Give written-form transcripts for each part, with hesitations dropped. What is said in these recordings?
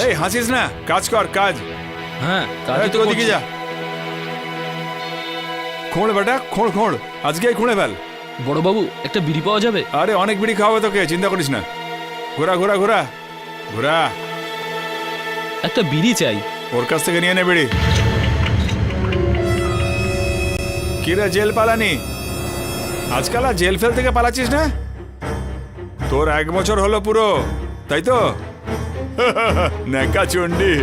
এই হাসিস না, কাজ কর কাজ। হ্যাঁ কাজ এই, তো তুই ওদিকে করছি। যা। খোঁড় বেটা, খোঁড় খোঁড়, আজকেই খুঁড়ে ফেল। বড় বাবু একটা বিড়ি পাওয়া যাবে? আরে অনেক বিড়ি খাওয়াবে তোকে, চিন্তা করিস না। ঘোরা ঘোরা ঘোরা ঘোরা, একটা বিড়ি চাই। ওর কাছ থেকে নিয়ে নে বিড়ি। কিরে জেল পালানি, আজকাল আর জেল ফেল থেকে পালাচ্ছিস না? তোর 1 বছর হলো পুরো, তাই তো? নেকা চন্ডি।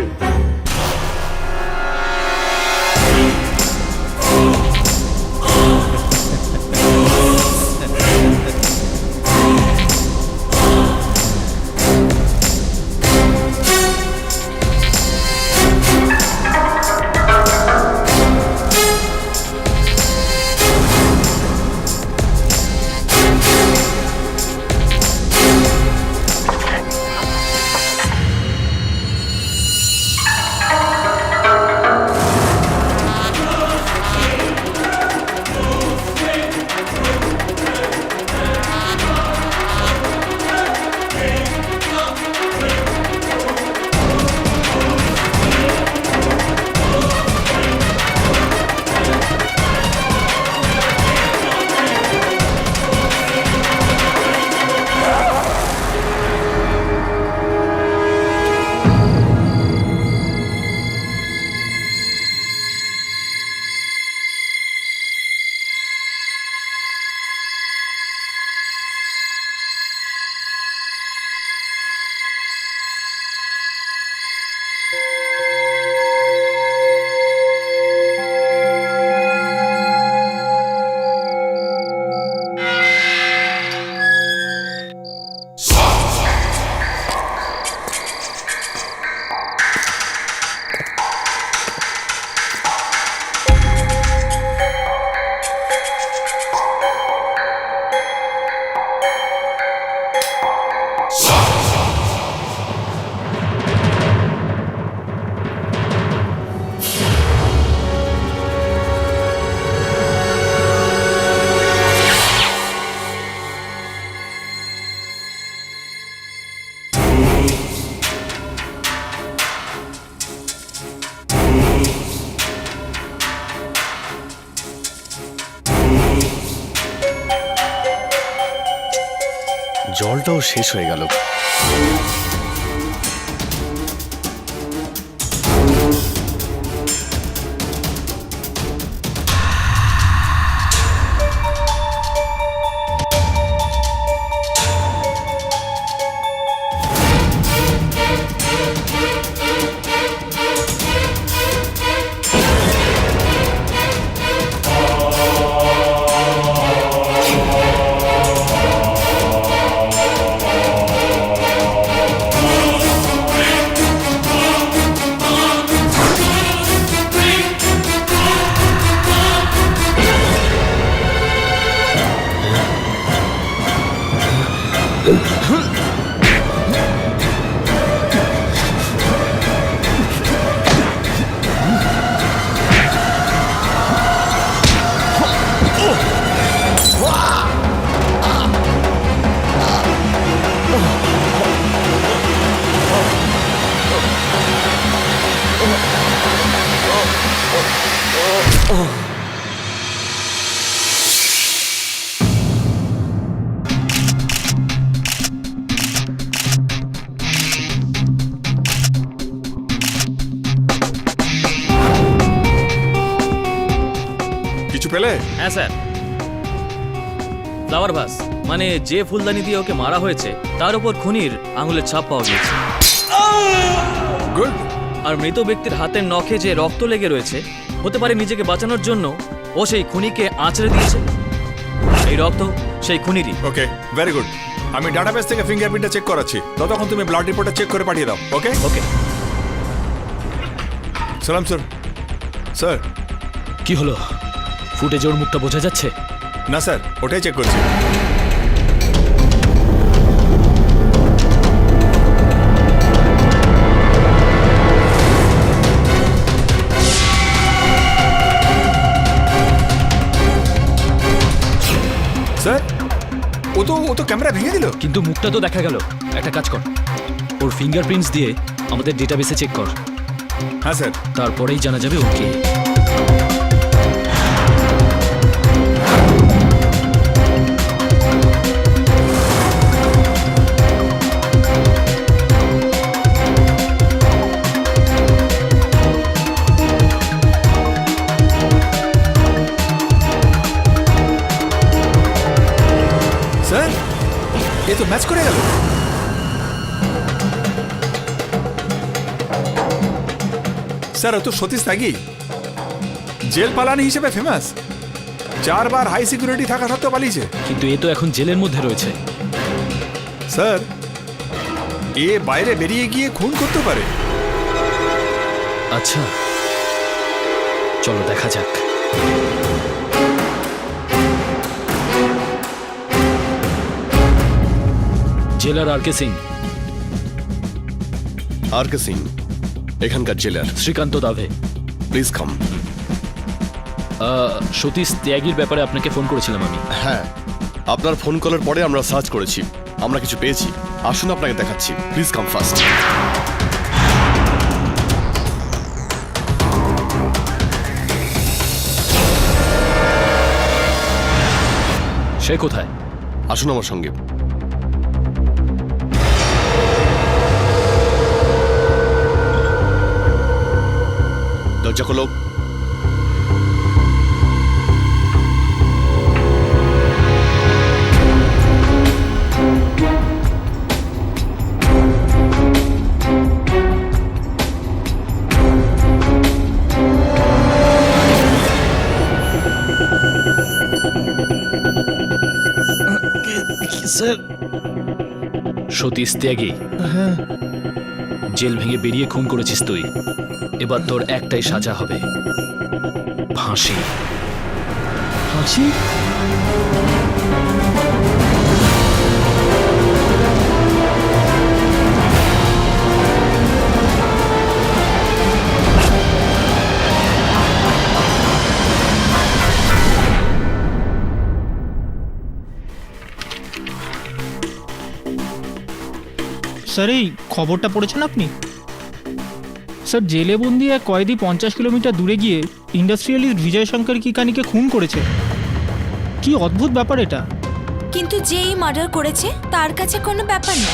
জলটাও শেষ হয়ে গেল। কিছু পেলে? হ্যাঁ স্যার, ফ্লাওয়ার ভাস মানে যে ফুলদানি দিয়ে ওকে মারা হয়েছে তার উপর খুনির আঙুলের ছাপ পাওয়া গিয়েছে। গুড। আর মৃত ব্যক্তির হাতের নখে যে রক্ত লেগে রয়েছে, হতে পারে নিজেকে বাঁচানোর জন্য ও সেই খুনিকে আঁচড়ে দিয়েছে। এই রক্ত সেই খুনিরই। ওকে, ভেরি গুড। আমি ডাটাবেস থেকে ফিঙ্গারপ্রিন্টটা চেক করাচ্ছি, ততক্ষণ তুমি ব্লাড রিপোর্টটা চেক করে পাঠিয়ে দাও। ওকে ওকে সালাম স্যার। স্যার। কি হলো? ফুটেজে ওর মুখটা বোঝা যাচ্ছে? না স্যার, ওটাই চেক করছি। স্যার, ও তো ক্যামেরা ভেঙে দিল। কিন্তু মুখটা তো দেখা গেল। একটা কাজ কর, ওর ফিঙ্গারপ্রিন্টস দিয়ে আমাদের ডেটাবেসে চেক কর, হ্যাঁ স্যার। তারপরেই জানা যাবে ও কে। স্যার এ তো ম্যাচ করে গেল। স্যার ও তো সতীশ ত্যাগী, জেল পালানি হিসেবে ফেমাস। 4 বার হাই সিকিউরিটি থাকা সত্ত্বেও পালিয়েছে। কিন্তু এ তো এখন জেলের মধ্যে রয়েছে। স্যার এ বাইরে বেরিয়ে গিয়ে খুন করতে পারে। আচ্ছা, চলো দেখা যাক। জেলার আর কে সিং। আর কে সিং, এখানকার জেলার। শ্রীকান্ত দাভে। Please come. সতীশ ত্যাগীর ব্যাপারে আপনাকে ফোন করেছিলাম আমি। হ্যাঁ, আপনার ফোন কলের পরে আমরা সার্চ করেছি, আমরা কিছু পেয়েছি। আসুন আপনাকে দেখাচ্ছি। Please come fast. সে কোথায়? আসুন আমার সঙ্গে। দরজা খোলো। স্যার, সতীশ ত্যাগী, জেল ভেঙে বেরিয়ে খুন করেছিস তুই। এবার তোর একটাই সাজা হবে, ফাঁসি। ফাঁসি? স্যার এই খবরটা পড়েছেন আপনি? স্যার জেলে বন্দি এক কয়েদি 50 কিলোমিটার দূরে গিয়ে ইন্ডাস্ট্রিয়ালিস্ট বিজয় শঙ্কর কিকানিকে খুন করেছে। কি অদ্ভুত ব্যাপার এটা। কিন্তু যেই মার্ডার করেছে তার কাছে কোনো ব্যাপার না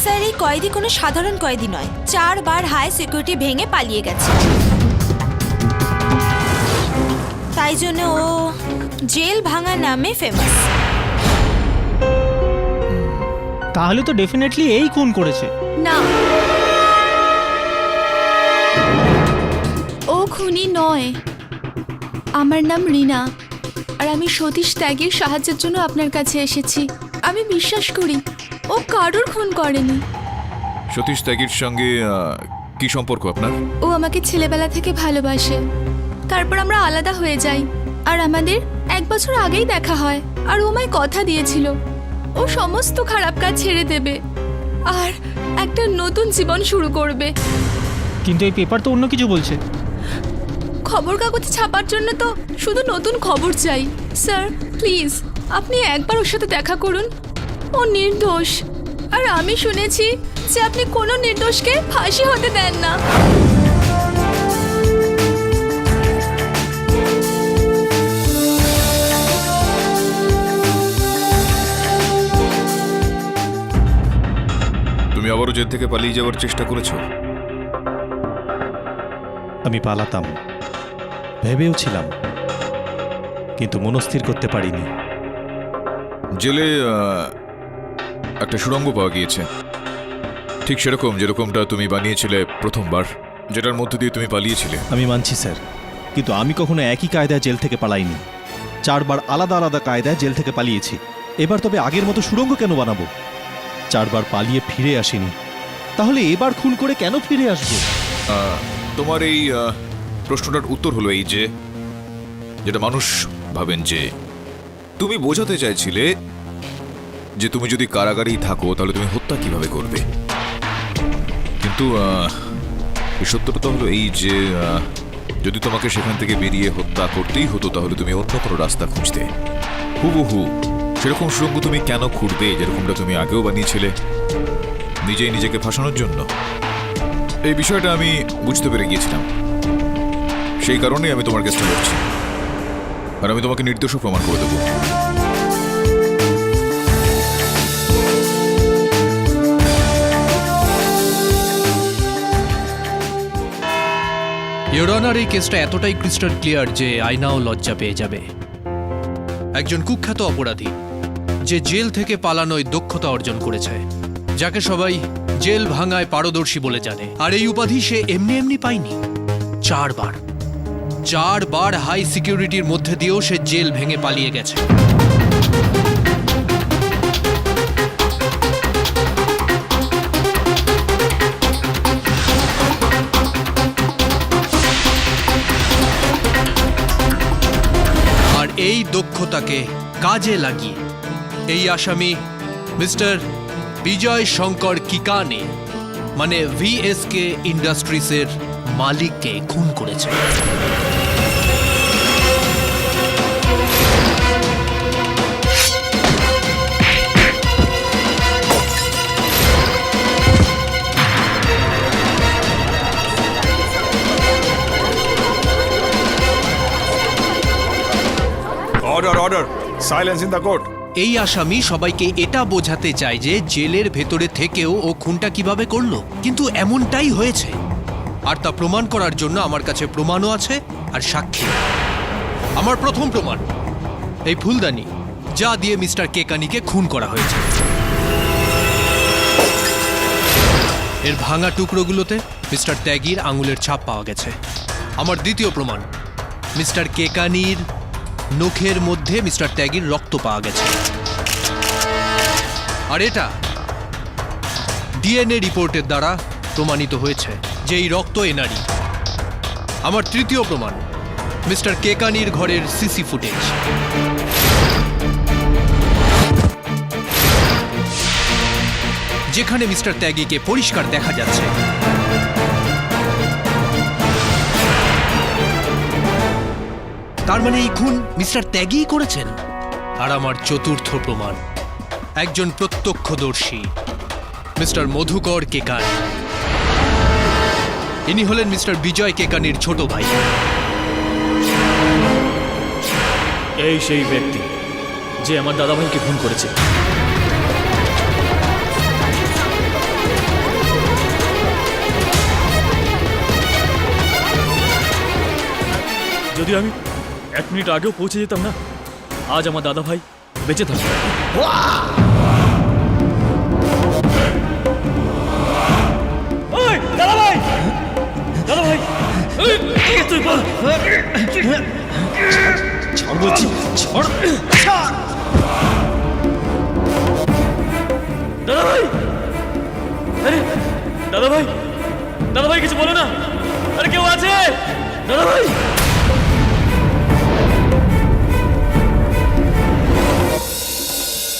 স্যার। এই কয়েদি কোনো সাধারণ কয়েদি নয়, 4 বার হাই সিকিউরিটি ভেঙে পালিয়ে গেছে। তাই জন্য ও জেল ভাঙা নামে ফেমাস। তাহলে তো ডেফিনেটলি এই খুন করেছে। না, ও খুনি নয়। আমার নাম রিনা, আর আমি সতীশ ত্যাগীর সাহায্যের জন্য আপনার কাছে এসেছি। আমি বিশ্বাস করি ও কারোর খুন করেনি। সতীশ ত্যাগীর সঙ্গে কি সম্পর্ক আপনার? ও আমাকে ছেলেবেলা থেকে ভালোবাসে, তারপর আমরা আলাদা হয়ে যাই, আর আমাদের 1 বছর আগেই দেখা হয়। আর ও আমায় কথা দিয়েছিল ও সমস্ত খারাপ কাজ ছেড়ে দেবে আর একটা নতুন জীবন শুরু করবে। কিন্তু এই পেপার তো অন্য কিছু বলছে। খবর কাগজে ছাপার জন্য তো শুধু নতুন খবর চাই। স্যার প্লিজ আপনি একবার ওর সাথে দেখা করুন। ও নির্দোষ, আর আমি শুনেছি যে আপনি কোনো নির্দোষকে ফাঁসি হতে দেন না। তুমি আবারও জেল থেকে পালিয়ে যাওয়ার চেষ্টা করেছো? আমি পালাতাম ভেবেও ছিলাম, কিন্তু মনস্থির করতে পারিনি। জেলে একটা সুড়ঙ্গ পাওয়া গিয়েছে, ঠিক সেরকম যেরকমটা তুমি বানিয়েছিলে প্রথমবার, যেটার মধ্যে দিয়ে তুমি পালিয়েছিলে। আমি মানছি স্যার, কিন্তু আমি কখনো একই কায়দায় জেল থেকে পালাইনি। 4 বার আলাদা আলাদা কায়দায় জেল থেকে পালিয়েছি। এবার তবে আগের মতো সুড়ঙ্গ কেন বানাবো? 4 বার পালিয়ে ফিরে আসিনি, তাহলে এবার খুন করে কেন ফিরে আসবো? তোমার এই প্রশ্নটার উত্তর হলো এই যে, যেটা মানুষ ভাবেন যে তুমি বোঝাতে চাইছিলে যে তুমি যদি কারাগারেই থাকো তাহলে তুমি হত্যা কিভাবে করবে। কিন্তু সত্যটা তো হলো এই যে যদি তোমাকে সেখান থেকে বেরিয়ে হত্যা করতেই হতো তাহলে তুমি অন্য কোনো রাস্তা খুঁজতে। হুবহু সেরকম সুড়ঙ্গ তুমি কেন খুঁড়বে যেরকমটা তুমি আগেও বানিয়েছিলে? নিজেই নিজেকে ফাঁসানোর জন্য? এই বিষয়টা আমি বুঝতে পেরে গিয়েছিলাম, সেই কারণেই আমি তোমার কেসটা করছি, আর আমি তোমাকে নির্দোষ প্রমাণ করে দেবো। ইওর অনার, এই কেসটা এতটাই ক্রিস্টাল ক্লিয়ার যে আয়নাও লজ্জা পেয়ে যাবে। একজন কুখ্যাত অপরাধী যে জেল থেকে পালানোয় দক্ষতা অর্জন করেছে, যাকে সবাই জেল ভাঙায় পারদর্শী বলে জানে, আর এই উপাধি সে এমনি এমনি পায়নি। 4বার হাই সিকিউরিটির মধ্যে দিয়েও সে জেল ভেঙে পালিয়ে গেছে। আর এই দক্ষতাকে কাজে লাগিয়ে এই আসামি মিস্টার বিজয় শঙ্কর কিকানে, মানে ভিএসকে ইন্ডাস্ট্রিজের মালিককে খুন করেছে। Order order, silence in the court. এই আসামি সবাইকে এটা বোঝাতে চায় যে জেলের ভেতরে থেকেও ও খুনটা কিভাবে করলো, কিন্তু এমনটাই হয়েছে। আর তা প্রমাণ করার জন্য আমার কাছে প্রমাণও আছে আর সাক্ষী। আমার প্রথম প্রমাণ এই ফুলদানি, যা দিয়ে মিস্টার কেকানিকে খুন করা হয়েছে। এর ভাঙা টুকরোগুলোতে মিস্টার ত্যাগীর আঙুলের ছাপ পাওয়া গেছে। আমার দ্বিতীয় প্রমাণ, মিস্টার কেকানির নখের মধ্যে মিস্টার ত্যাগীর রক্ত পাওয়া গেছে। আর এটা ডিএনএ রিপোর্টের দ্বারা প্রমাণিত হয়েছে যে এই রক্ত এনারই। আমার তৃতীয় প্রমাণ, মিস্টার কেকানির ঘরের সিসি ফুটেজ। যেখানে মিস্টার ত্যাগীকে পরিষ্কার দেখা যাচ্ছে। তার মানে এই খুন মিস্টার ত্যাগীই করেছেন। আর আমার চতুর্থ প্রমাণ, একজন প্রত্যক্ষদর্শী মিস্টার মধুকর কেকানি। ইনি হলেন মিস্টার বিজয় কেকানির ছোট ভাই। এই সেই ব্যক্তি যে আমার দাদাভাইকে খুন করেছে। যদি আমি 1 মিনিট আগেও পৌঁছে যেতাম না, আজ আমার দাদাভাই বেঁচে থাকতো। ওই দাদাভাই, দাদাভাই, তুই বল। ছাড় বলছি, ছাড়। দাদাভাই, আরে দাদাভাই, দাদাভাই কিছু বলো না। আরে কেউ আছে দাদাভাই?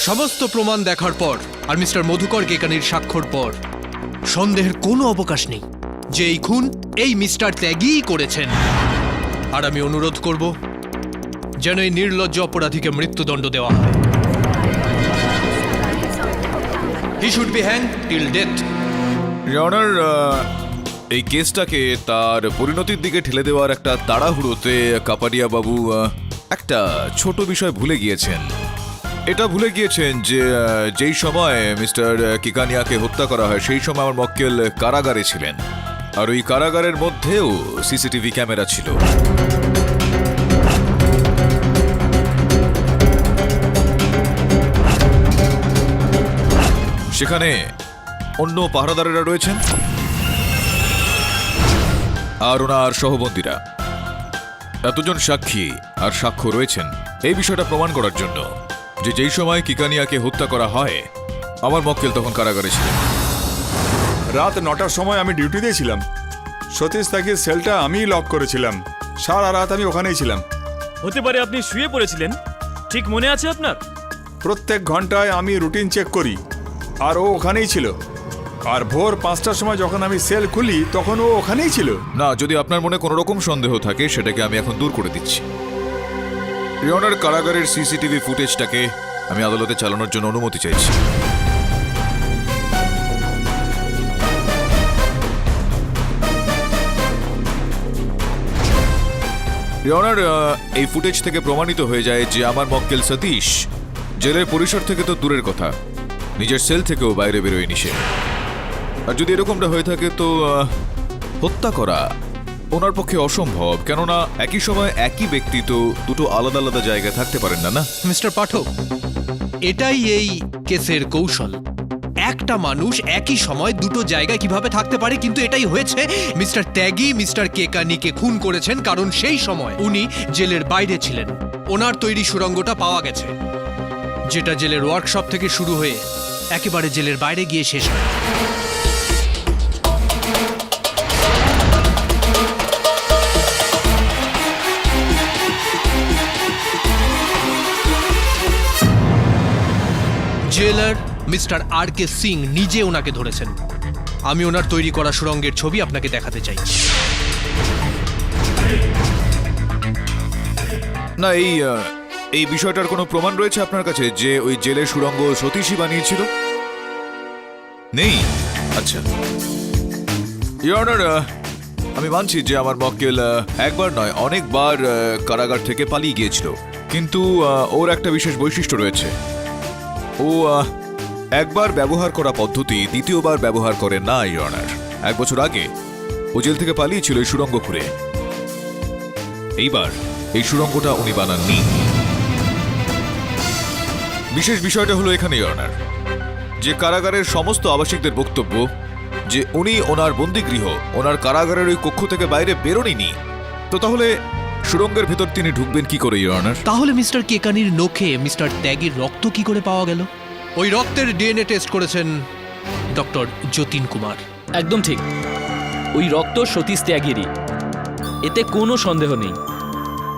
সমস্ত প্রমাণ দেখার পর আর মিস্টার মধুকর কেকানির স্বাক্ষর পর সন্দেহের কোনো অবকাশ নেই যে এই খুন এই মিস্টার ত্যাগীই করেছেন। আর আমি অনুরোধ করব যেন এই নির্লজ্জ অপরাধীকে মৃত্যুদণ্ড দেওয়া হয়। He should be hang till death. Honour, এই কেসটাকে তার পরিণতির দিকে ঠেলে দেওয়ার একটা তাড়াহুড়োতে কাপাডিয়া বাবু একটা ছোট বিষয় ভুলে গিয়েছেন। এটা ভুলে গিয়েছেন যে যেই সময় মিস্টার কিকানিয়াকে হত্যা করা হয় সেই সময় আমার মক্কেল কারাগারে ছিলেন, আর ওই কারাগারের মধ্যেও সিসিটিভি ক্যামেরা ছিল। সেখানে অন্য পাহারাদারেরা রয়েছেন আর ওনার সহবন্দীরা। এতজন সাক্ষী আর সাক্ষ্য রয়েছেন এই বিষয়টা প্রমাণ করার জন্য যে যেই সময় কিকানিয়াকে হত্যা করা হয় আমার মক্কেল তখন কারাগারে ছিলেন। রাত 9টার সময় আমি ডিউটিতে ছিলাম। সতীশ তাকে সেলটা আমিই লক করেছিলাম। সারা রাত আমি ওখানেই ছিলাম। হতে পারে আপনি শুয়ে পড়েছিলেন, ঠিক মনে আছে আপনার? প্রত্যেক ঘন্টায় আমি রুটিন চেক করি, আর ও ওখানেই ছিল। আর ভোর 5টার সময় যখন আমি সেল খুলি তখন ও ওখানেই ছিল। না, যদি আপনার মনে কোনো রকম সন্দেহ থাকে সেটাকে আমি এখন দূর করে দিচ্ছি। রিওনার কারাগারের সিসিটিভি ফুটেজটাকে আমি আদালতে চালানোর জন্য অনুমতি চাইছি। ইয়নার, এই ফুটেজ থেকে প্রমাণিত হয়ে যায় যে আমার মক্কেল সতীশ জেলের পরিসর থেকে তো দূরের কথা, নিজের সেল থেকেও বাইরে বেরোয়নি সে। আর যদি এরকমটা হয়ে থাকে তো হত্যা করা ওনার পক্ষে অসম্ভব, কেননা একই সময় একই ব্যক্তি তো দুটো আলাদা আলাদা জায়গায় থাকতে পারেন না, না? মিস্টার পাঠক, এটাই এই কেসের কৌশল। একটা মানুষ একই সময় দুটো জায়গায় কিভাবে থাকতে পারে, কিন্তু এটাই হয়েছে। মিস্টার ত্যাগী মিস্টার কেকানিকে খুন করেছেন কারণ সেই সময় উনি জেলের বাইরে ছিলেন। ওনার তৈরি সুড়ঙ্গটা পাওয়া গেছে, যেটা জেলের ওয়ার্কশপ থেকে শুরু হয়ে একেবারে জেলের বাইরে গিয়ে শেষ হয়। জেলার মিস্টার আর কে সিং নিজে ওনাকে ধরেছেন। আমি ওনার তৈরি করা সুড়ঙ্গের ছবি আপনাকে দেখাতে চাই। না, এই বিষয়টার কোনো প্রমাণ রয়েছে আপনার কাছে যে ওই জেলের সুড়ঙ্গ সতীশই বানিয়েছিল? নেই? আচ্ছা ইয়নার, আমি মানছি যে আমার মক্কেল একবার নয় অনেকবার কারাগার থেকে পালিয়ে গিয়েছিল, কিন্তু ওর একটা বিশেষ বৈশিষ্ট্য রয়েছে। ও একবার ব্যবহার করা পদ্ধতি দ্বিতীয়বার ব্যবহার করে না ইয়নার। 1 বছর আগে ও জেল থেকে পালিয়েছিল এই সুড়ঙ্গ খুঁড়ে। এইবার এই সুড়ঙ্গটা উনি বানাননি। বিশেষ বিষয়টা হলো এখানে ইয়নার, যে কারাগারের সমস্ত আবাসিকদের বক্তব্য যে উনি ওনার বন্দিগৃহ, ওনার কারাগারের ওই কক্ষ থেকে বাইরে বেরোননি। তো তাহলে সুড়ঙ্গের ভেতর তিনি ঢুকবেন কি করে ইয়নার? তাহলে মিস্টার কেকানির নখে মিস্টার ত্যাগীর রক্ত কি করে পাওয়া গেল? ওই রক্তের ডিএনএ টেস্ট করেছেন ডক্টর যতীন কুমার। একদম ঠিক, ওই রক্ত সতীশ ত্যাগেরই, এতে কোনো সন্দেহ নেই।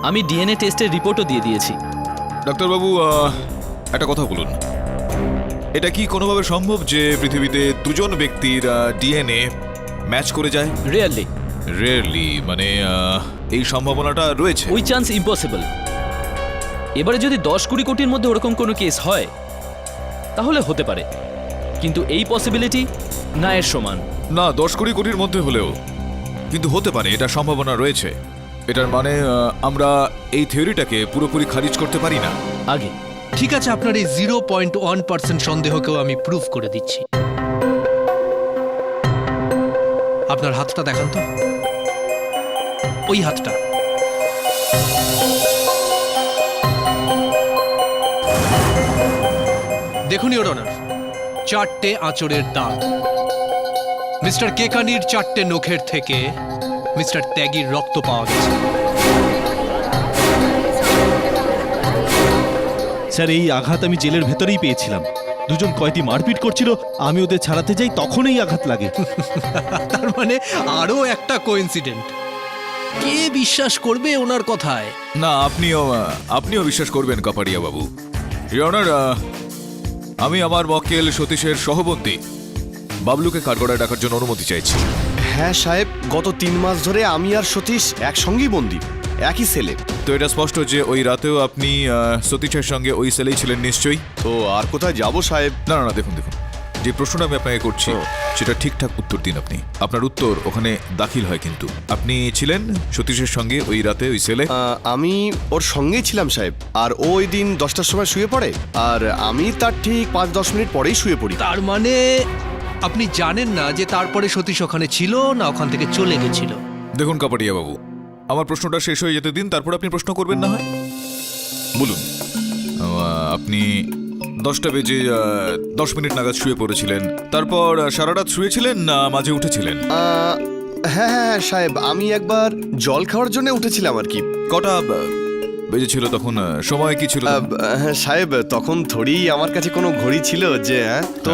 আমি ডিএনএ টেস্টের রিপোর্টও দিয়ে দিয়েছি। ডাক্তারবাবু, একটা কথা বলুন, এটা কি কোনোভাবে সম্ভব যে পৃথিবীতে দুজন ব্যক্তির ডিএনএ ম্যাচ করে যায়? রিয়েলি রেয়ারলি, মানে এই সম্ভাবনাটা রয়েছে? ওই চান্স ইম্পসিবল। এবারে যদি 10-20 কোটির মধ্যে ওরকম কোনো কেস হয় তাহলে হতে পারে, কিন্তু এই পসিবিলিটি না এর সমান। না, 10-20 কোটির মধ্যে হলেও কিন্তু হতে পারে, এটা সম্ভাবনা রয়েছে। এটার মানে আমরা এই থিওরিটাকে পুরোপুরি খারিজ করতে পারি না। আগে ঠিক আছে, আপনার এই 0.1% সন্দেহকেও আমি প্রুফ করে দিচ্ছি। আপনার হাতটা দেখান তো, ওই হাতটা। দেখুন ইওর অনার, 4টে আঁচড়ের দাগ। মিস্টার কেকানির 4টে নখের থেকে মিস্টার ত্যাগীর রক্ত পাওয়া গেছে। স্যার, এই আঘাত আমি জেলের ভেতরেই পেয়েছিলাম। দুজন কয়েদি মারপিট করছিল, আমি ওদের ছাড়াতে যাই, তখন এই আঘাত লাগে। তার মানে আরো একটা কোইন্সিডেন্ট। কে বিশ্বাস করবে ওনার কথায়? না, আপনিও বিশ্বাস করবেন কাপাড়িয়া বাবু। ইয়নার, আমি আমার মক্কেল সতীশের সহবর্তী বাবলুকে কাঠগড়ায় ডাকার জন্য অনুমতি চাইছি। হ্যাঁ সাহেব, গত 3 মাস ধরে আমি আর সতীশ একসঙ্গেই বন্দী, একই সেলে। তো এটা স্পষ্ট যে ওই রাতেও আপনি সতীশের সঙ্গে ওই সেলেই ছিলেন নিশ্চয়ই? তো আর কোথায় যাব সাহেব? না না না, দেখুন, যে প্রশ্নটা আমি আপনাকে করছি সেটা ঠিকঠাক উত্তর দিন আপনি। আপনার উত্তর ওখানে দাখিল হয়, কিন্তু আপনি ছিলেন সতীশের সঙ্গে ওই রাতে ওই সেলে? আমি ওর সঙ্গেই ছিলাম সাহেব, আর ও ওই দিন 10টার সময় শুয়ে পড়ে, আর আমি তার ঠিক 5-10 মিনিট পরেই শুয়ে পড়ি। তার মানে আপনি জানেন না যে তারপরে সতীশ ওখানে ছিল না ওখান থেকে চলে গেছিল? দেখুন কাপাড়িয়া বাবু, আমার প্রশ্নটা শেষ হয়ে যেতে দিন, তারপর আপনি প্রশ্ন করবেন না হয়। বলুন, আপনি 10টা বেজে 10 মিনিট নাগাদ শুয়ে পড়েছিলেন, তারপর সারা রাত শুয়েছিলেন না মাঝে উঠেছিলেন? হ্যাঁ হ্যাঁ সাহেব, আমি একবার জল খাওয়ার জন্য উঠেছিলাম আর কি। কটা বেজেছিল তখন? সময় কি ছিল? হ্যাঁ সাহেব, তখন থোড়ি আমার কাছে কোনো ঘড়ি ছিল যে তো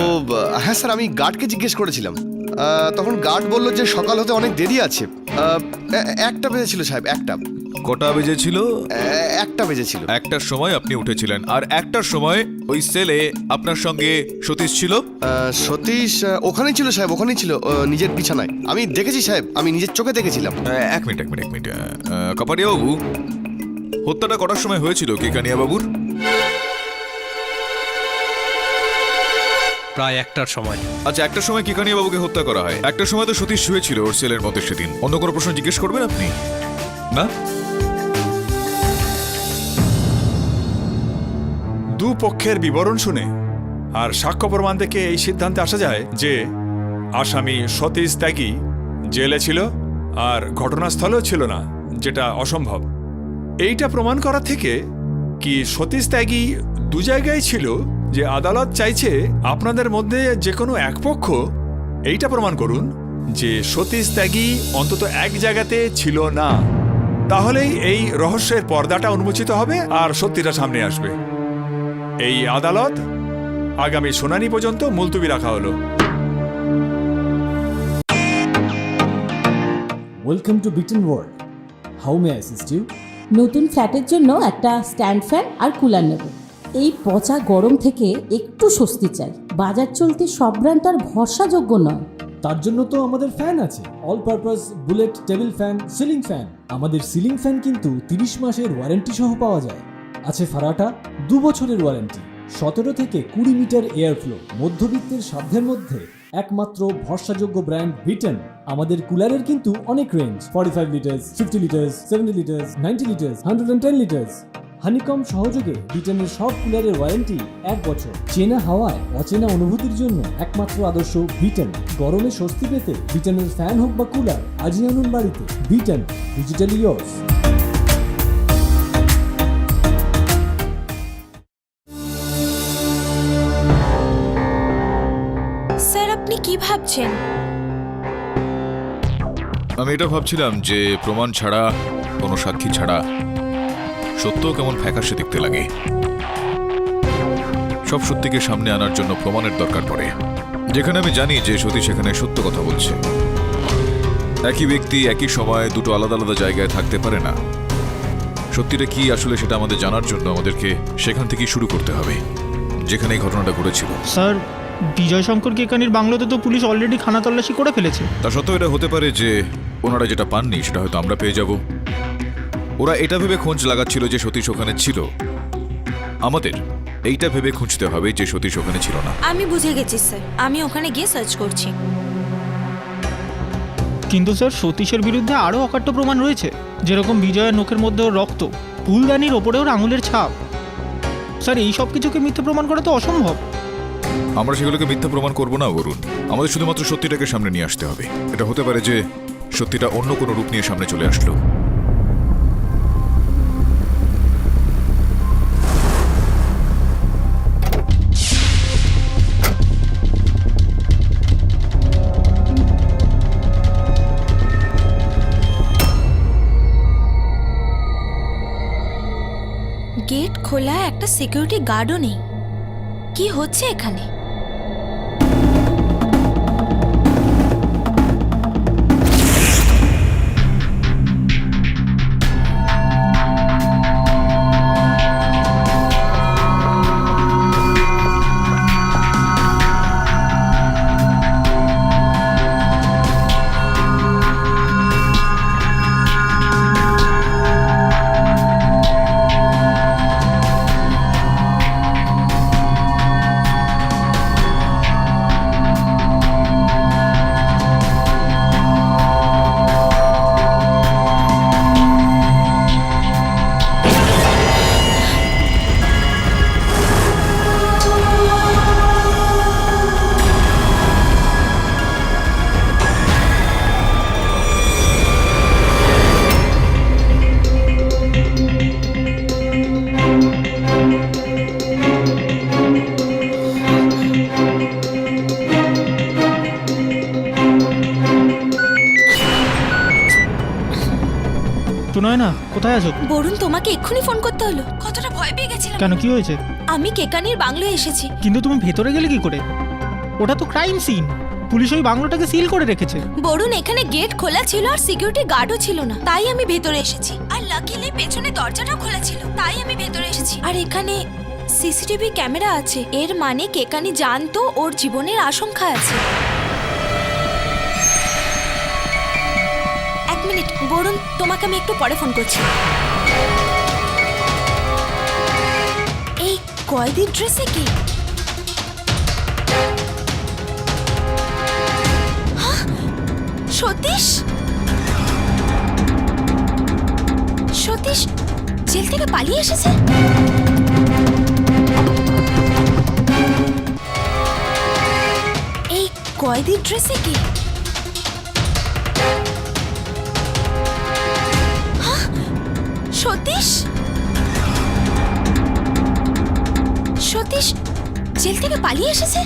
হ্যাঁ স্যার, আমি গার্ডকে জিজ্ঞেস করেছিলাম। তখন গার্ড বলল যে সকাল হতে অনেক দেরি আছে। 1টা বেজেছিল সাহেব, 1টা। কটা বেজেছিল? 1টা বেজেছিল। 1টার সময় আপনি উঠেছিলেন, আর 1টার সময় ওই সেলে আপনার সঙ্গে সতীশ ছিল? সতীশ ওখানেই ছিল সাহেব, ওখানেই ছিল, নিজের বিছানায়। আমি দেখেছি সাহেব, আমি নিজের চোখে দেখেছিলাম। এক মিনিট কাপাড়িয়া বাবু, হত্যাটা কটার সময় হয়েছিল কেকানিয়া বাবুর? প্রায় 1টার সময়। আচ্ছা, 1টার সময় কেকানিয়া বাবুকে হত্যা করা হয়। 1টার সময় তো সতীশ শুয়েছিল ওর সেলের মধ্যে সেদিন। অন্য কোনো প্রশ্ন জিজ্ঞেস করবেন আপনি? না? দুপক্ষের বিবরণ শুনে আর সাক্ষ্য প্রমাণ দেখে এই সিদ্ধান্তে আসা যায় যে আসামি সতীশ ত্যাগী জেলে ছিল আর ঘটনাস্থলেও ছিল না, যেটা অসম্ভব। এইটা প্রমাণ করা থেকে কি সতীশ ত্যাগী দু জায়গায় ছিল যে আদালত চাইছে আপনাদের মধ্যে যে কোনো এক পক্ষ এইটা প্রমাণ করুন যে সতীশ ত্যাগী অন্তত এক জায়গাতে ছিল না। তাহলেই এই রহস্যের পর্দাটা উন্মোচিত হবে আর সত্যিটা সামনে আসবে। এই আদালত আগামী শুনানি পর্যন্ত মুলতবি রাখা হলো। Welcome to Biten world. How may I assist you? নতুন ফ্ল্যাটের জন্য একটা স্ট্যান্ড ফ্যান আর কুলার নেব। এই পচা গরম থেকে একটু স্বস্তি চাই। বাজার চলতে সব ব্র্যান্ড আর ভরসাযোগ্য নয়। তার জন্য তো আমাদের ফ্যান আছে, all purpose bullet table fan, ceiling fan. আমাদের সিলিং ফ্যান কিন্তু 30 মাসের ওয়ারেন্টি সহ পাওয়া যায়। আছে ফারাটা 2 বছরের ওয়ারেন্টি, 17 থেকে 20 মিটার এয়ার ফ্লো, মধ্যবিত্তের সাধ্যের মধ্যে একমাত্র ভরসাযোগ্য ব্র্যান্ড বিটেন। আমাদের কুলারের কিন্তু অনেক range, 45 litres, 50 litres, 70 litres, 90 litres, 110 litres. Honeycomb সহযোগে বিটেনের সব কুলারের ওয়ারেন্টি 1 বছর। চেনা হাওয়ায় অচেনা অনুভূতির জন্য একমাত্র আদর্শ বিটেন। গরমে স্বস্তি পেতে বিটেনের ফ্যান হোক বা কুলার, আজই আনুন বাড়িতে। Beaten, digitally yours. স্যার, আপনি কি ভাবছেন? আমি এটা ভাবছিলাম যে প্রমাণ ছাড়া, কোনো সাক্ষী ছাড়া সত্য কেমন ফ্যাকাশে দেখতে লাগে। সব সত্যিকে সামনে আনার জন্য প্রমাণের দরকার পড়ে, যেখানে আমি জানি যে সতীশ সেখানে সত্য কথা বলছে। একই ব্যক্তি একই সময়ে দুটো আলাদা আলাদা জায়গায় থাকতে পারে না। সত্যিটা কি আসলে সেটা আমাদের জানার জন্য আমাদেরকে সেখান থেকেই শুরু করতে হবে, যেখানে এই ঘটনাটা ঘটেছিল। স্যার, বিজয় শঙ্কর কেকানির বাংলোতে তো পুলিশ অলরেডি খানা তল্লাশি করে ফেলেছে। তা সত্ত্বেও এটা হতে পারে যে ওনারা যেটা পাননি সেটা হয়তো আমরা পেয়ে যাব। ওরা এটা ভেবে খোঁজ লাগাচ্ছিল যে সতীশ ওখানে ছিল। আমাদের এইটা ভেবে খুঁজতে হবে যে সতীশ ওখানে ছিল না। আমি বুঝে গেছি স্যার, আমি ওখানে গিয়ে সার্চ করছি। কিন্তু স্যার, সতীশের বিরুদ্ধে আরও অকাট্য প্রমাণ রয়েছে, যেরকম বিজয়ের নখের মধ্যে ওর রক্ত, ফুলদানির ওপরে ওর আঙুলের ছাপ। স্যার, এই সব কিছুকে মিথ্যে প্রমাণ করা তো অসম্ভব। আমরা সেগুলোকে মিথ্যা প্রমাণ করব না বরুণ, আমাদের শুধুমাত্র সত্যিটাকে সামনে নিয়ে আসতে হবে। এটা হতে পারে যে সত্যিটা অন্য কোনো রূপ নিয়ে সামনে চলে আসলো। গেট খোলা, একটা সিকিউরিটি গার্ডও নেই। কি হচ্ছে এখানে? নয় না, কোথায় আছো? বরুণ, তোমাকে এক্ষুনি ফোন করতে হলো। কতটা ভয় পেয়ে গেছিলাম। কেন, কি হয়েছে? আমি কেকানির বাংলোয় এসেছি। কিন্তু তুমি ভেতরে গেলে কি করে? ওটা তো ক্রাইম সিন। পুলিশ ওই বাংলোটাকে সিল করে রেখেছে। বরুণ, এখানে গেট খোলা ছিল আর সিকিউরিটি গার্ডও ছিল না, তাই আমি ভেতরে এসেছি। আর লাকিলি পেছনে দরজাটাও খোলা ছিল, তাই আমি ভেতরে এসেছি। আর এখানে সিসিটিভি ক্যামেরা আছে, এর মানে কেকানি জানতো ওর জীবনের আশঙ্কা আছে। এক মিনিট বরুণ, তোমাকে আমি একটু পরে ফোন করছি। এই কয়েদির ড্রেসে কি? সতীশ, সতীশ জেল থেকে পালিয়ে এসেছে। কয়েদির ড্রেসে কি? হ্যাঁ, সতীশ সতীশ জেল থেকে পালিয়ে এসেছে।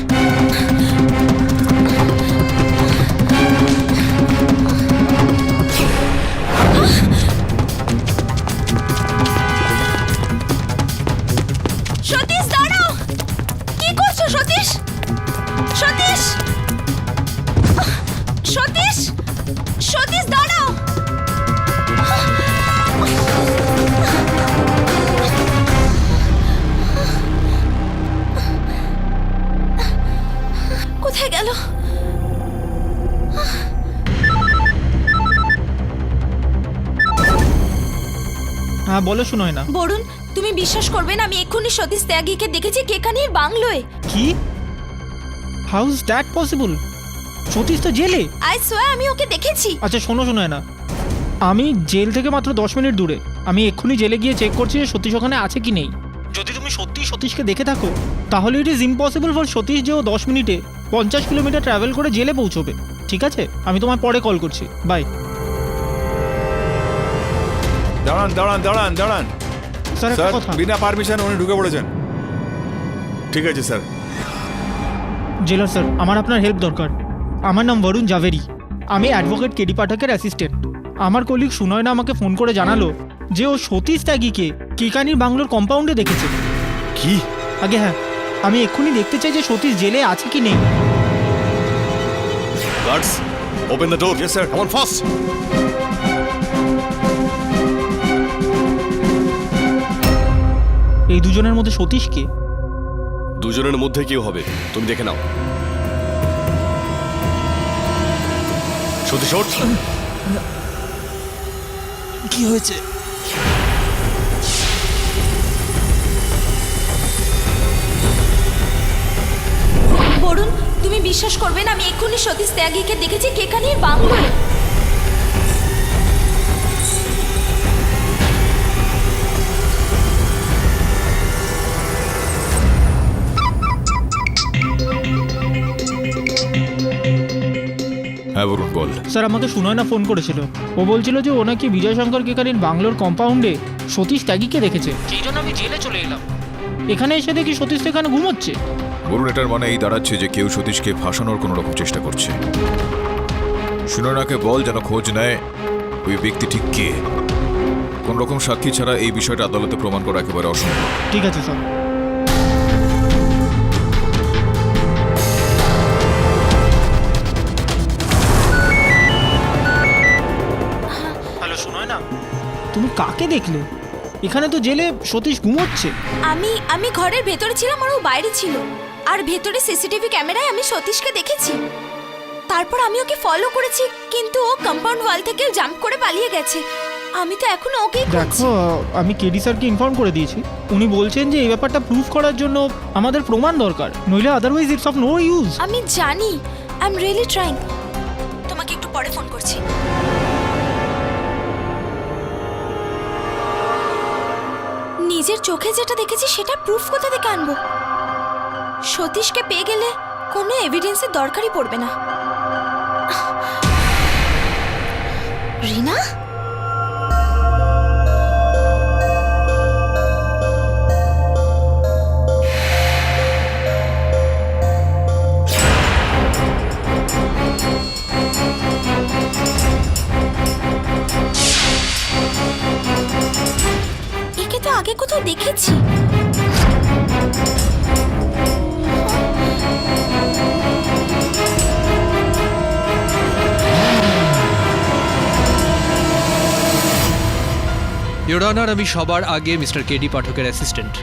সতীশ দাঁড়াও, কি করছো সতীশ? সতীশ সতীশ সতীশ দাঁড়াও। কোথায় গেল? হ্যাঁ বলো শুনোয় না। বরুণ, তুমি বিশ্বাস করবে না, আমি এক্ষুনি সতীশ ত্যাগীকে দেখেছি কেকানির বাংলোয়। কি? How is that possible? Satish তো জেলে। আই সোয়া আমি ওকে দেখেছি। আচ্ছা শোনো শোনোয় না, আমি জেল থেকে মাত্র 10 মিনিট দূরে। আমি এক্ষুনি জেলে গিয়ে চেক করছি যে সতীশ ওখানে আছে কি নেই। যদি তুমি সত্যি সতীশকে দেখে থাকো তাহলে it is impossible for Satish যে ও 10 মিনিটে 50 কিলোমিটার ট্রাভেল করে জেলে পৌঁছবে। ঠিক আছে, আমি তোমায় পরে কল করছি। বাই। দাঁড়ান দাঁড়ান দাঁড়ান দাঁড়ান স্যার একটা স্যার, কথা। বিনা পারমিশন উনি ঢুকে পড়েছেন। ঠিক আছে স্যার। জেলার স্যার, আমার আপনার হেল্প দরকার। আমার নাম বরুণ জাভেরি, আমি অ্যাডভোকেট কেডি পাঠকের অ্যাসিস্ট্যান্ট। আমার কলিগ সুনয়না আমাকে ফোন করে জানালো যে ও সতীশ ত্যাগীকে কেকানির বাংলোর কম্পাউন্ডে দেখেছে। কি? আগে হ্যাঁ, আমি এক্ষুনি দেখতে চাই যে সতীশ জেলে আছে কি নেই। Guards, open the door. Yes, sir. Come on fast. এই দুজনের মধ্যে সতীশ কে? দুজনের মধ্যে কেউ হবে, তুমি দেখে নাও। সতীশ ওঠ। কি হয়েছে? বরুণ, তুমি বিশ্বাস করবে না, আমি এক্ষুনি সতীশ ত্যাগীকে দেখেছি কেকানির বাংলোয়। হ্যাঁ বরুণ, বল। স্যার আমাকে সুনয়না ফোন করেছিল। ও বলছিল যে ও নাকি বিজয় শঙ্কর কেকানির বাংলোর কম্পাউন্ডে সতীশ ত্যাগীকে দেখেছে। সেই জন্য আমি জেলে চলে এলাম। এখানে এসে দেখি সতীশ তো এখানে ঘুমোচ্ছে। বরুণ, এটার মানে এই দাঁড়াচ্ছে যে কেউ সতীশকে ফাঁসানোর কোনো রকম চেষ্টা করছে। সুনয়নাকে বল যেন খোঁজ নেয় ওই ব্যক্তি ঠিক কে। কোন রকম সাক্ষী ছাড়া এই বিষয়টা আদালতে প্রমাণ করা একেবারে অসম্ভব। ঠিক আছে স্যার। হ্যালো সুনয়না, তুমি কাকে দেখলে? এখানে তো জেলে সতীশ ঘুমোচ্ছে। আমি ঘরের ভেতরে ছিলাম আর ও বাইরে ছিল। আর ভেতরে সিসিটিভি ক্যামেরায় আমি সতীশকে দেখেছি। তারপর আমি ওকে ফলো করেছি, কিন্তু ও কম্পাউন্ড ওয়াল থেকে জাম্প করে পালিয়ে গেছে। আমি তো এখনো ওকেই খুঁজছি। দেখো, আমি কেডি স্যারকে ইনফর্ম করে দিয়েছি। উনি বলছেন যে এই ব্যাপারটা প্রুফ করার জন্য আমাদের প্রমাণ দরকার, নইলে otherwise it's of no use. আমি জানি, আই এম রিয়েলি ট্রাইং। তোমাকে একটু পরে ফোন করছি। নিজের চোখে যেটা দেখেছি সেটা প্রুফ কোথা থেকে আনবো? সতীশকে পেয়ে গেলে কোনো এভিডেন্সের দরকারই পড়বে না। রিনা, একে তো আগে কোথাও দেখেছি। ইওর অনার, আমি সবার আগে মিস্টার কেডি পাঠকের অ্যাসিস্ট্যান্ট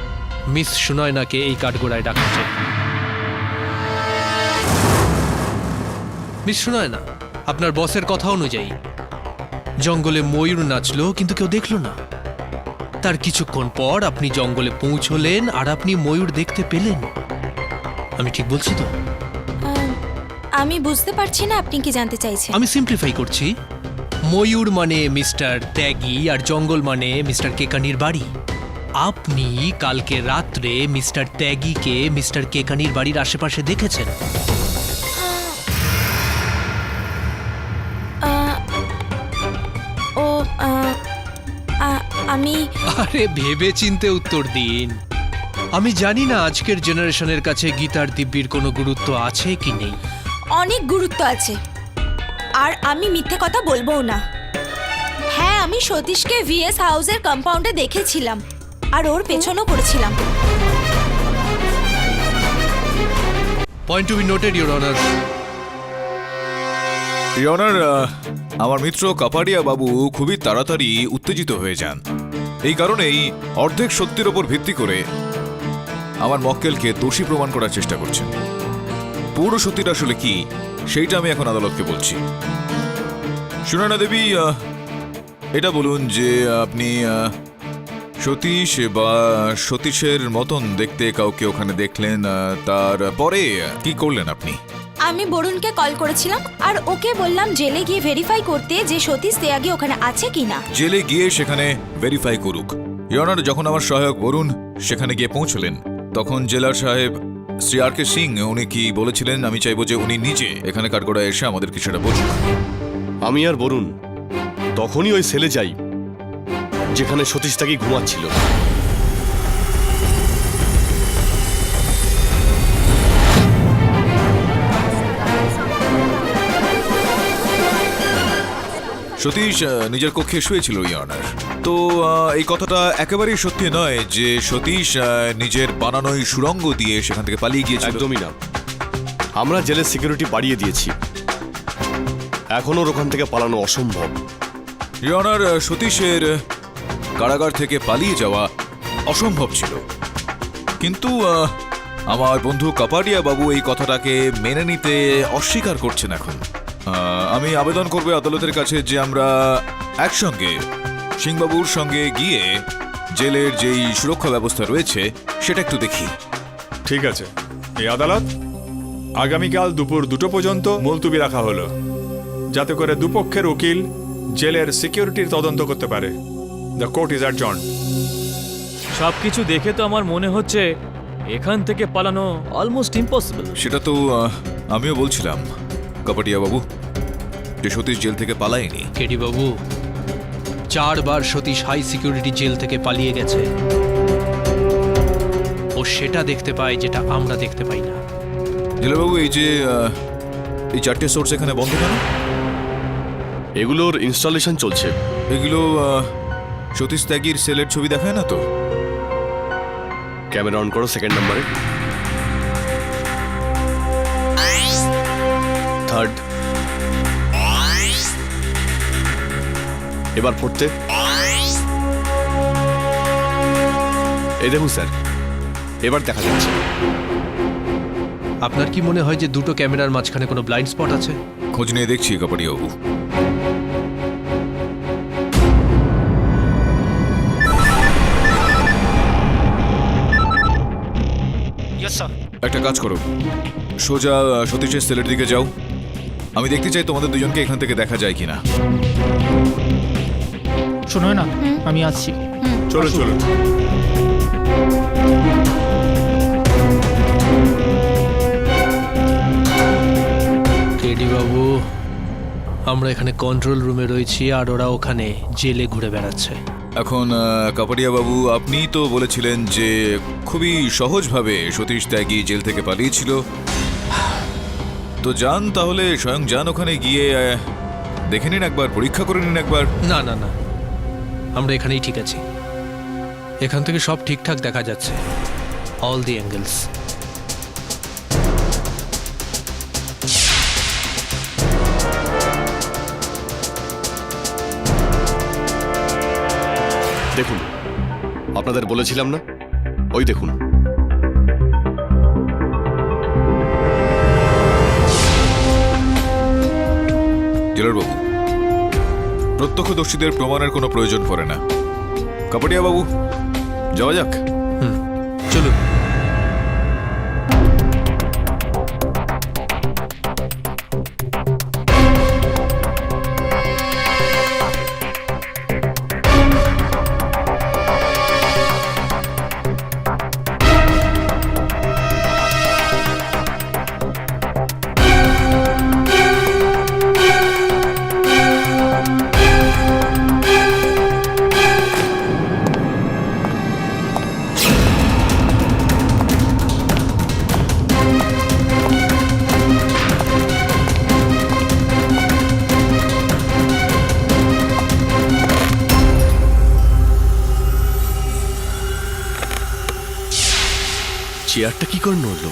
মিস সুনয়নাকে এই কাঠগোড়ায় ডাকতে চাই। মিস সুনয়না, আপনার বসের কথা অনুযায়ী জঙ্গলে ময়ূর নাচলো কিন্তু কেউ দেখলো না। তার কিছুক্ষণ পর আপনি জঙ্গলে পৌঁছলেন আর আপনি ময়ূর দেখতে পেলেন। আমি ঠিক বলছি তো? আমি বুঝতে পারছি না আপনি কি জানতে চাইছেন। আমি সিম্পলিফাই করছি। ময়ূর মানে মিস্টার ত্যাগী আর জঙ্গল মানে মিস্টার কেকানির বাড়ি। আপনি কালকে রাত্রে মিস্টার ত্যাগীকে মিস্টার কেকানির বাড়ির আশেপাশে দেখেছেন। আমি আরে ভেবে চিন্তে উত্তর দিন। আমি জানি না আজকের জেনারেশনের কাছে গীতার দিব্যির কোনো গুরুত্ব আছে কি নেই। অনেক গুরুত্ব আছে, আর আমি মিথ্যে কথা বলবোও না। হ্যাঁ, আমি সতীশকে ভিএস হাউসের কম্পাউন্ডে দেখেছিলাম, আর ওর পেছনও করেছিলাম। Point two be noted, your honour. ইয়নার, আমার মিত্র কাপাডিয়া বাবু খুবই তাড়াতাড়ি উত্তেজিত হয়ে যান। এই কারণেই অর্ধেক সত্যির ওপর ভিত্তি করে আমার মক্কেলকে দোষী প্রমাণ করার চেষ্টা করছেন। পুরো সত্যিটা আসলে কি সেইটা আমি এখন আদালতকে বলছি। সুনয়না দেবী, এটা বলুন যে আপনি সতীশ বা সতীশের মতন দেখতে কাউকে ওখানে দেখলেন, তারপরে কি করলেন আপনি? আমি বরুণকে কল করেছিলাম আর ওকে বললাম জেলে গিয়ে ভেরিফাই করতে যে সতীশ ত্যাগী ওখানে আছে কিনা। জেলে গিয়ে সেখানে ভেরিফাই করুক। ইয়নার, যখন আমার সহায়ক বরুণ সেখানে গিয়ে পৌঁছলেন, তখন জেলার সাহেব শ্রী আর কে সিং উনি কি বলেছিলেন, আমি চাইবো যে উনি নিজে এখানে কাঠগড়ায় এসে আমাদের কিছুটা বলুন। আমি আর বরুণ তখনই ওই সেলে যাই যেখানে সতীশ তাকে ঘুমাচ্ছিল। সতীশ নিজের কক্ষে শুয়েছিল ইয়নার। তো এই কথাটা একেবারেই সত্যি নয় যে সতীশ নিজের বানানোই সুড়ঙ্গ দিয়ে সেখান থেকে পালিয়ে গিয়েছিল। একদমই না, আমরা জেলের সিকিউরিটি বাড়িয়ে দিয়েছি, এখন ওর ওখান থেকে পালানো অসম্ভব। ইয়নার, সতীশের কারাগার থেকে পালিয়ে যাওয়া অসম্ভব ছিল, কিন্তু আমার বন্ধু কাপাডিয়া বাবু এই কথাটাকে মেনে নিতে অস্বীকার করছেন। এখন আমি আবেদন করব আদালতের কাছে যে আমরা একসঙ্গে সিংবাবুর সঙ্গে গিয়ে জেলের যেই সুরক্ষা ব্যবস্থা রয়েছে সেটা একটু দেখি। ঠিক আছে, এই আদালত আগামীকাল দুপুর 2টো পর্যন্ত মুলতুবি রাখা হলো, যাতে করে দুপক্ষের উকিল জেলের সিকিউরিটির তদন্ত করতে পারে। The court is অ্যাডজর্ন। সবকিছু দেখে তো আমার মনে হচ্ছে এখান থেকে পালানো অলমোস্ট ইম্পসিবল। সেটা তো আমিও বলছিলাম কাপাডিয়া বাবু, যে সতীশ জেল থেকে পালায়নি। কেডি বাবু, 4 বার সতীশ হাই সিকিউরিটি জেল থেকে পালিয়ে গেছে। ও সেটা দেখতে পায় যেটা আমরা দেখতে পাই না। জেলাবাবু, এই যে এই 4টে সোর্স এখানে বন্ধ কেন? এগুলোর ইনস্টলেশন চলছে। এগুলো সতীশ ত্যাগীর সেলের ছবি দেখায় না তো? ক্যামেরা অন করো, সেকেন্ড নম্বরে, থার্ড, এবার পড়তে। এই দেখুন স্যার, এবার দেখা যাচ্ছে। আপনার কি মনে হয় যে দুটো ক্যামেরার মাঝখানে কোনো ব্লাইন্ড স্পট আছে? খোঁজ নিয়ে দেখছি কাপাডিয়া বাবু। একটা কাজ করো, সোজা সতীশের সেলের দিকে যাও। আমি দেখতে চাই তোমাদের দুজনকে এখান থেকে দেখা যায় কিনা। শোনো না, আমি আসছি। চলো চলো। কেডি বাবু, আমরা এখানে কন্ট্রোল রুমে রয়েছি আর ওরা ওখানে জেলে ঘুরে বেড়াচ্ছে। এখন কাপাডিয়া বাবু, আপনি তো বলেছিলেন যে খুবই সহজভাবে সতীশ ত্যাগী জেল থেকে পালিয়েছিল। তো যান, তাহলে স্বয়ং যান ওখানে গিয়ে দেখে নিন একবার, পরীক্ষা করে নিন একবার। না না না, আমরা এখানেই ঠিক আছি। এখান থেকে সব ঠিকঠাক দেখা যাচ্ছে, অল দি অ্যাঙ্গেলস। দেখুন, আপনাদের বলেছিলাম না, ওই দেখুন। জেলারবাবু, প্রত্যক্ষদর্শীদের প্রমাণের কোনো প্রয়োজন পড়ে না। কাপাডিয়া বাবু, যাওয়া যাক। চলুন। চেয়ারটা কি করে নড়লো?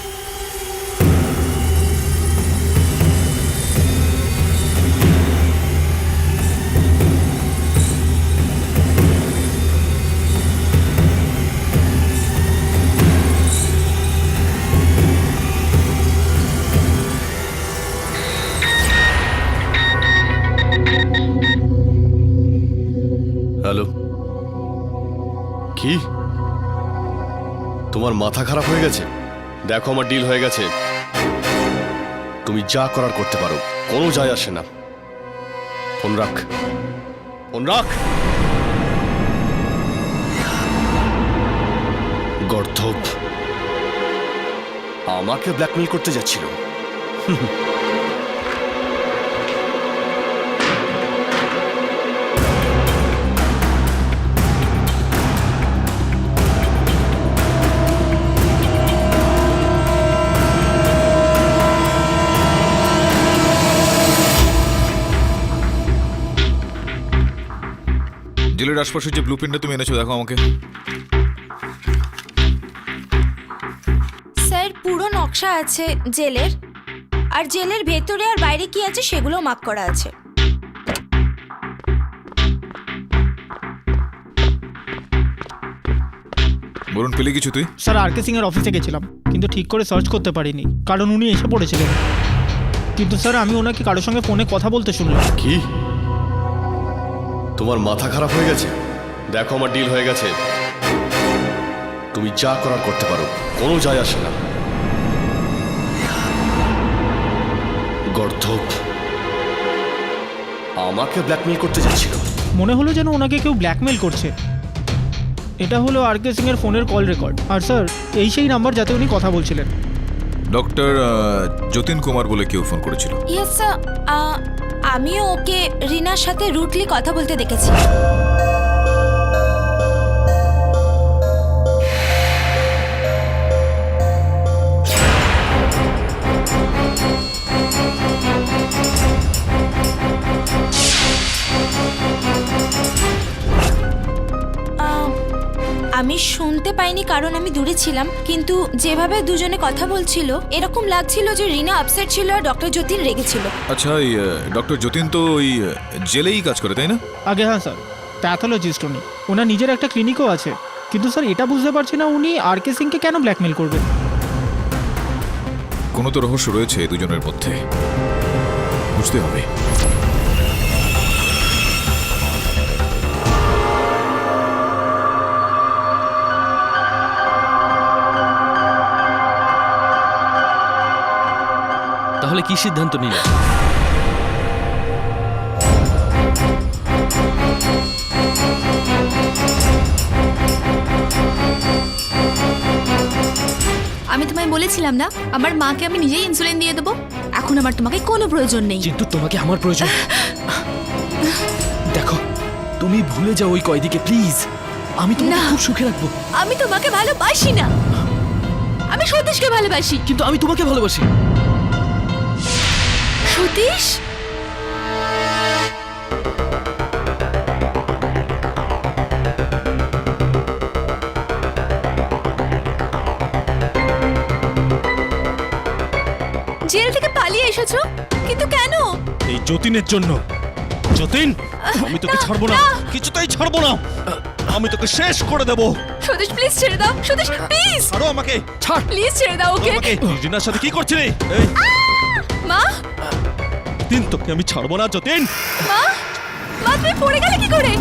হ্যালো, কি তোমার মাথা খারাপ হয়ে গেছে? দেখো আমার ডিল হয়ে গেছে, তুমি যা করার করতে পারো, কোনো যায় আসে না। ফোন রাখ, ফোন রাখ। গর্ধব আমাকে ব্ল্যাকমেল করতে যাচ্ছিল। জেলের আশপাশের যে ব্লুপ্রিন্টটা তুমি এনেছো দেখো আমাকে। স্যার পুরো নকশা আছে জেলের, আর জেলের ভেতরে আর বাইরে কি আছে সেগুলো মার্ক করা আছে। বলুন, পেলে কিছু তুই? স্যার আরকে সিং এর অফিসে গেছিলাম, কিন্তু ঠিক করে সার্চ করতে পারিনি কারণ উনি এসে পড়েছিলেন। কিন্তু স্যার আমি ওনাকে কারোর সঙ্গে ফোনে কথা বলতে শুনলাম। কি তোমার মাথা খারাপ হয়ে গেছে? দেখো আমার ডিল হয়ে গেছে, তুমি যা করার করতে পারো, কোনো যায় আসে না। গর্ধব আমাকে ব্ল্যাকমেল করতে যাচ্ছিল। মনে হলো যেন ওনাকে কেউ ব্ল্যাকমেল করছে। এটা হলো আরকে সিং এর ফোনের কল রেকর্ড, আর স্যার এই সেই নাম্বার যাতে উনি কথা বলছিলেন। ডক্টর যতীন কুমার বলে কেউ ফোন করেছিল। ইয়েস স্যার, আমিও ওকে রিনার সাথে রুটলি কথা বলতে দেখেছি। আমি শুনতে পাইনি কারণ আমি দূরে ছিলাম, কিন্তু যেভাবে দুজনে কথা বলছিল এরকম লাগছিল যে রিনা আপসেট ছিল আর ডক্টর যতীন রেগেছিল। আচ্ছা, এই ডক্টর যতীন তো ওই জেলেই কাজ করে, তাই না? আগে হ্যাঁ স্যার, প্যাথোলজিস্ট উনি, ওনার নিজের একটা ক্লিনিকও আছে। কিন্তু স্যার এটা বুঝতে পারছি না উনি আরকে সিংকে কেন ব্ল্যাকমেল করবেন। কোনো তো রহস্য রয়েছে এই দুজনের মধ্যে, বুঝতে হবে। তাহলে কি সিদ্ধান্ত নিলে? আমি তোমায় বলেছিলাম না আমার মাকে আমি নিজেই ইনসুলিন দিয়ে দেবো। এখন আমার তোমাকে কোনো প্রয়োজন নেই। কিন্তু তোমাকে আমার প্রয়োজন। দেখো, তুমি ভুলে যাও ওই কয়েদিকে প্লিজ। আমি তোমাকে না। খুব সুখে রাখবো। আমি তোমাকে ভালোবাসি না, আমি সতীশকে ভালোবাসি। কিন্তু আমি তোমাকে ভালোবাসি। সতীশ, জেল থেকে পালিয়ে এসেছো, কিন্তু কেন? এই যতীনের জন্য। যতীন, আমি তোকে ছাড়বো না, কিছুতেই ছাড়বো না। আমি তোকে শেষ করে দেবো। সতীশ প্লিজ ছেড়ে দাও, সতীশ প্লিজ, ছাড়ো আমাকে, ছাড় প্লিজ ছেড়ে দাও ওকে। আমাকে। রিনার সাথে কি করছিলি? এই মা, যতীন, তোকে আমি ছাড়বো না যতীন। মা, মা তুমি পড়ে গেলে কি করে?